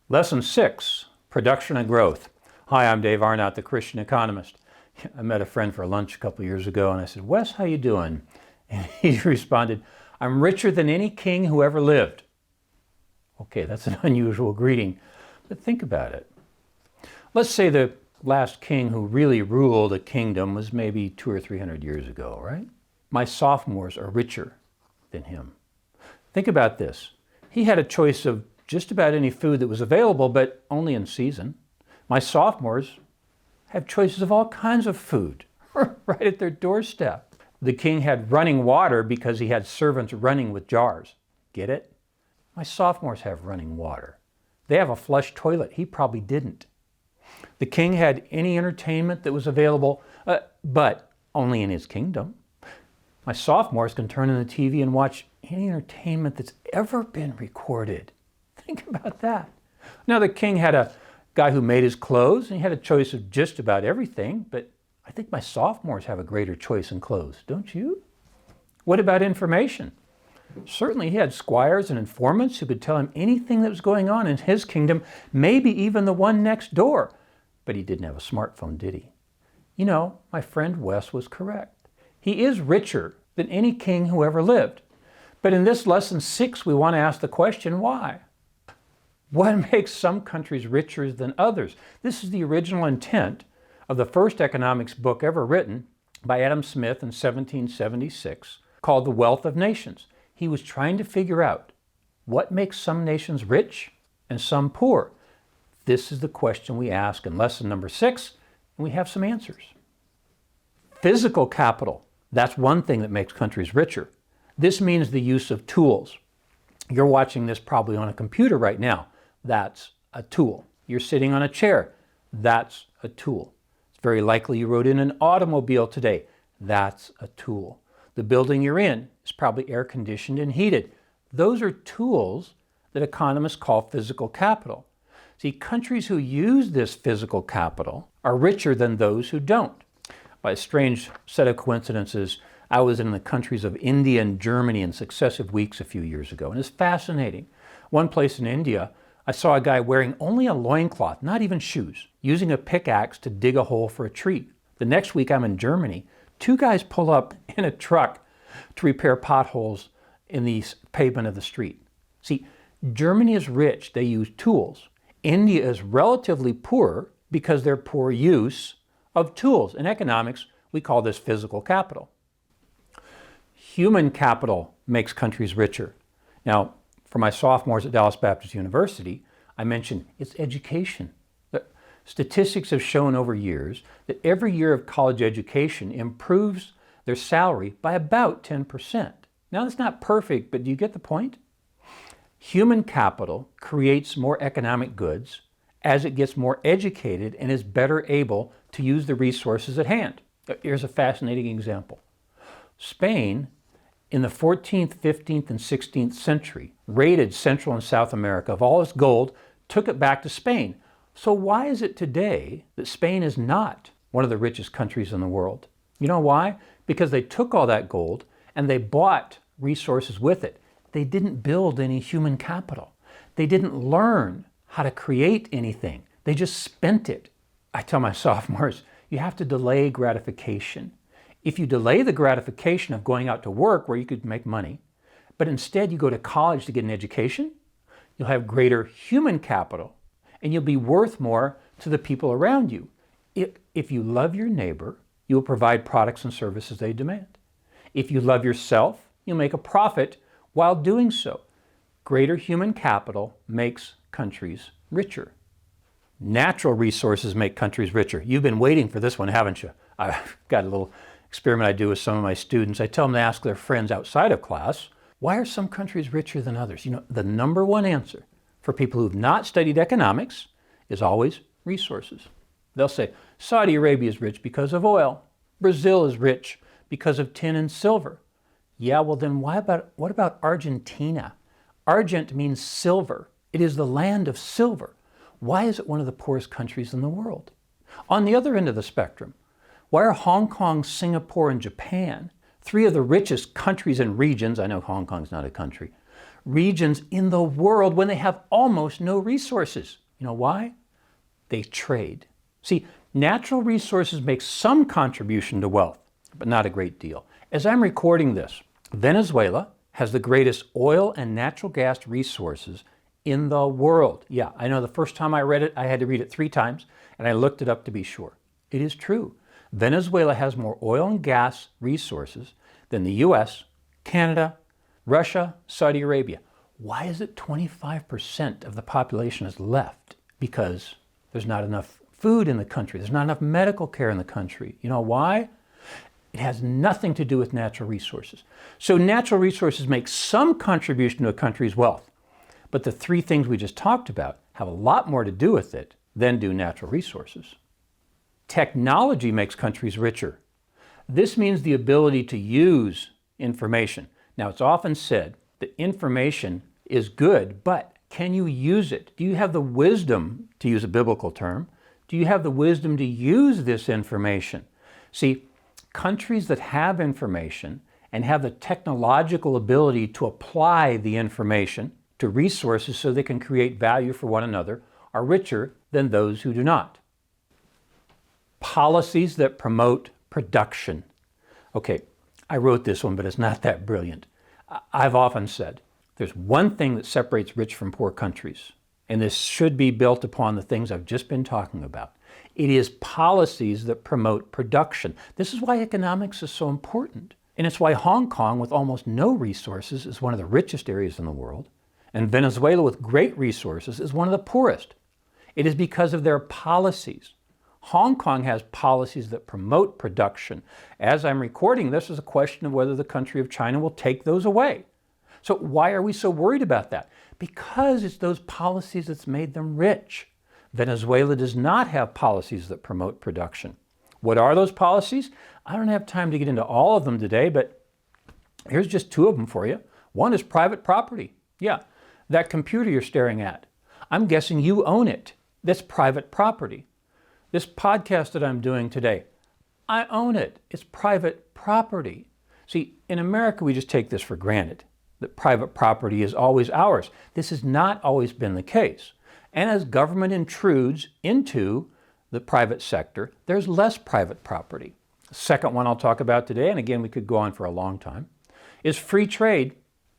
Lesson 6, Production and Growth. Hi, I'm Dave Arnott, the Christian Economist. I met a friend for lunch a couple years ago and I said, Wes, how you doing? And he responded, I'm richer than any king who ever lived. Okay, that's an unusual greeting, but think about it. Let's say the last king who really ruled a kingdom was maybe 200 or 300 years ago, right? My sophomores are richer than him. Think about this. He had a choice of just about any food that was available, but only in season. My sophomores have choices of all kinds of food right at their doorstep. The king had running water because he had servants running with jars. Get it? My sophomores have running water. They have a flush toilet. He probably didn't. The king had any entertainment that was available, but only in his kingdom. My sophomores can turn on the TV and watch any entertainment that's ever been recorded. Think about that. Now, the king had a guy who made his clothes, and he had a choice of just about everything, but I think my sophomores have a greater choice in clothes, don't you? What about information? Certainly he had squires and informants who could tell him anything that was going on in his kingdom, maybe even the one next door. But he didn't have a smartphone, did he? You know, my friend Wes was correct. He is richer than any king who ever lived. But in this lesson 6, we want to ask the question, why? What makes some countries richer than others? This is the original intent of the first economics book ever written by Adam Smith in 1776, called The Wealth of Nations. He was trying to figure out what makes some nations rich and some poor. This is the question we ask in lesson number 6, and we have some answers. Physical capital, that's one thing that makes countries richer. This means the use of tools. You're watching this probably on a computer right now. That's a tool. You're sitting on a chair. That's a tool. It's very likely you rode in an automobile today. That's a tool. The building you're in is probably air conditioned and heated. Those are tools that economists call physical capital. See, countries who use this physical capital are richer than those who don't. By a strange set of coincidences, I was in the countries of India and Germany in successive weeks a few years ago, and it's fascinating. One place in India, I saw a guy wearing only a loincloth, not even shoes, using a pickaxe to dig a hole for a tree. The next week I'm in Germany, 2 guys pull up in a truck to repair potholes in the pavement of the street. See, Germany is rich, they use tools. India is relatively poor because their poor use of tools. In economics, we call this physical capital. Human capital makes countries richer. Now, for my sophomores at Dallas Baptist University, I mentioned it's education. The statistics have shown over years that every year of college education improves their salary by about 10%. Now, that's not perfect, but do you get the point? Human capital creates more economic goods as it gets more educated and is better able to use the resources at hand. Here's a fascinating example. Spain, in the 14th, 15th, and 16th century, raided Central and South America of all its gold, took it back to Spain. So why is it today that Spain is not one of the richest countries in the world? You know why? Because they took all that gold and they bought resources with it. They didn't build any human capital. They didn't learn how to create anything. They just spent it. I tell my sophomores, you have to delay gratification. If you delay the gratification of going out to work where you could make money, but instead you go to college to get an education, you'll have greater human capital and you'll be worth more to the people around you. If you love your neighbor, you will provide products and services they demand. If you love yourself, you'll make a profit while doing so. Greater human capital makes countries richer. Natural resources make countries richer. You've been waiting for this one, haven't you? I've got a little experiment I do with some of my students. I tell them to ask their friends outside of class, why are some countries richer than others? You know, the number one answer for people who've not studied economics is always resources. They'll say, Saudi Arabia is rich because of oil. Brazil is rich because of tin and silver. Yeah, well then what about Argentina? Argent means silver. It is the land of silver. Why is it one of the poorest countries in the world? On the other end of the spectrum, why are Hong Kong, Singapore, and Japan, 3 of the richest countries and regions, I know Hong Kong's not a country, regions in the world when they have almost no resources. You know why? They trade. See, natural resources make some contribution to wealth, but not a great deal. As I'm recording this, Venezuela has the greatest oil and natural gas resources in the world. Yeah, I know the first time I read it, I had to read it 3 times, and I looked it up to be sure. It is true. Venezuela has more oil and gas resources than the US, Canada, Russia, Saudi Arabia. Why is it 25% of the population is left? Because there's not enough food in the country. There's not enough medical care in the country. You know why? It has nothing to do with natural resources. So natural resources make some contribution to a country's wealth. But the 3 things we just talked about have a lot more to do with it than do natural resources. Technology makes countries richer. This means the ability to use information. Now, it's often said that information is good, but can you use it? Do you have the wisdom, to use a biblical term, do you have the wisdom to use this information? See, countries that have information and have the technological ability to apply the information to resources so they can create value for one another are richer than those who do not. Policies that promote production. Okay, I wrote this one, but it's not that brilliant. I've often said there's one thing that separates rich from poor countries, and this should be built upon the things I've just been talking about. It is policies that promote production. This is why economics is so important. And it's why Hong Kong, with almost no resources, is one of the richest areas in the world, and Venezuela, with great resources, is one of the poorest. It is because of their policies. Hong Kong has policies that promote production. As I'm recording this, is a question of whether the country of China will take those away. So why are we so worried about that? Because it's those policies that's made them rich. Venezuela does not have policies that promote production. What are those policies? I don't have time to get into all of them today, but here's just 2 of them for you. One is private property. Yeah, that computer you're staring at, I'm guessing you own it. That's private property. This podcast that I'm doing today, I own it. It's private property. See, in America, we just take this for granted, that private property is always ours. This has not always been the case. And as government intrudes into the private sector, there's less private property. The second one I'll talk about today, and again, we could go on for a long time, is free trade.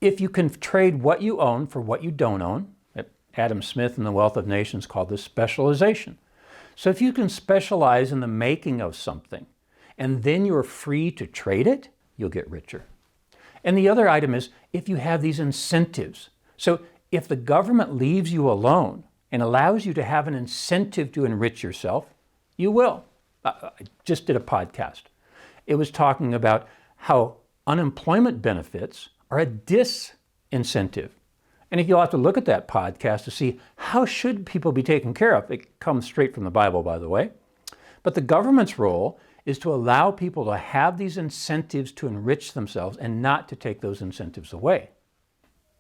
If you can trade what you own for what you don't own, Adam Smith in The Wealth of Nations called this specialization. So if you can specialize in the making of something, and then you're free to trade it, you'll get richer. And the other item is if you have these incentives. So if the government leaves you alone and allows you to have an incentive to enrich yourself, you will. I just did a podcast. It was talking about how unemployment benefits are a disincentive. And if you'll have to look at that podcast to see how should people be taken care of, it comes straight from the Bible, by the way. But the government's role is to allow people to have these incentives to enrich themselves and not to take those incentives away.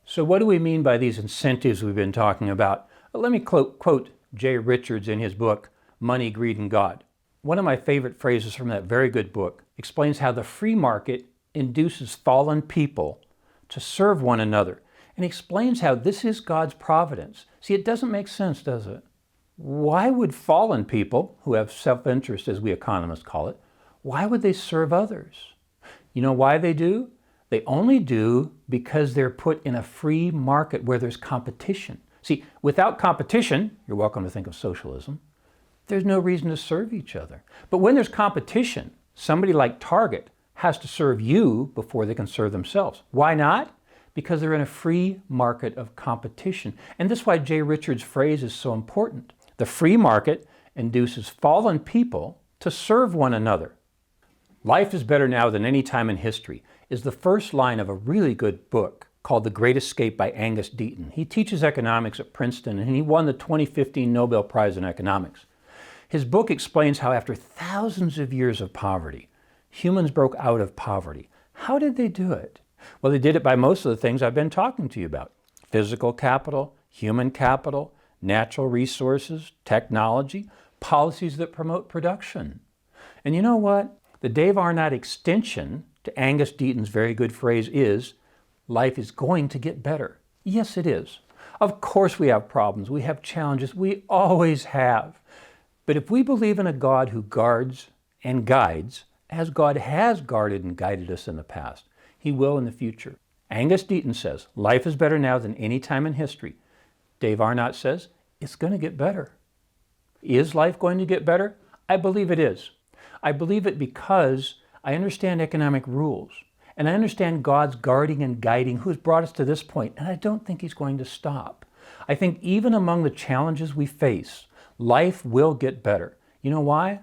So what do we mean by these incentives we've been talking about? Well, let me quote Jay Richards in his book, Money, Greed, and God. One of my favorite phrases from that very good book explains how the free market induces fallen people to serve one another. And explains how this is God's providence. See, it doesn't make sense, does it? Why would fallen people, who have self-interest as we economists call it, why would they serve others? You know why they do? They only do because they're put in a free market where there's competition. See, without competition, you're welcome to think of socialism, there's no reason to serve each other. But when there's competition, somebody like Target has to serve you before they can serve themselves. Why not? Because they're in a free market of competition. And this is why Jay Richards' phrase is so important. The free market induces fallen people to serve one another. Life is better now than any time in history is the first line of a really good book called The Great Escape by Angus Deaton. He teaches economics at Princeton, and he won the 2015 Nobel Prize in Economics. His book explains how after thousands of years of poverty, humans broke out of poverty. How did they do it? Well, they did it by most of the things I've been talking to you about. Physical capital, human capital, natural resources, technology, policies that promote production. And you know what? The Dave Arnott extension to Angus Deaton's very good phrase is, life is going to get better. Yes, it is. Of course we have problems. We have challenges. We always have. But if we believe in a God who guards and guides, as God has guarded and guided us in the past, He will in the future. Angus Deaton says, life is better now than any time in history. Dave Arnott says, it's going to get better. Is life going to get better? I believe it is. I believe it because I understand economic rules. And I understand God's guarding and guiding who has brought us to this point, and I don't think He's going to stop. I think even among the challenges we face, life will get better. You know why?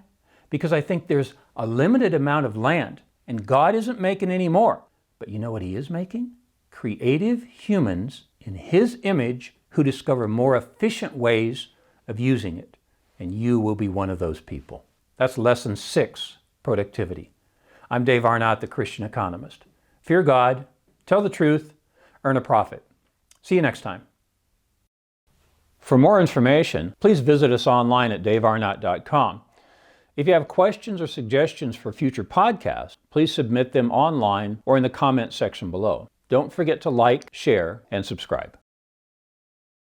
Because I think there's a limited amount of land, and God isn't making any more. But you know what He is making? Creative humans in His image who discover more efficient ways of using it. And you will be one of those people. That's lesson 6, productivity. I'm Dave Arnott, the Christian Economist. Fear God, tell the truth, earn a profit. See you next time. For more information, please visit us online at davearnott.com. If you have questions or suggestions for future podcasts, please submit them online or in the comment section below. Don't forget to like, share, and subscribe.